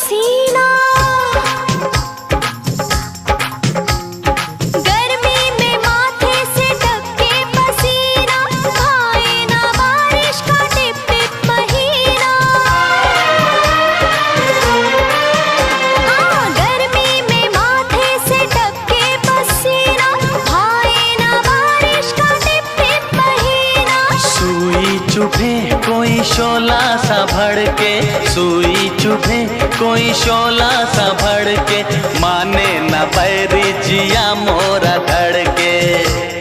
पसीना, गर्मी में माथे से टपके पसीना, भाए ना बारिश का टिप टिप महीना। हाँ, गर्मी में माथे से टपके पसीना, भाए ना बारिश का टिप टिप महीना। सुई चुभे कोई शोला सा भड़के, सुई चुभे कोई शोला सा भड़के, माने न बैरी जिया मोरा धड़के।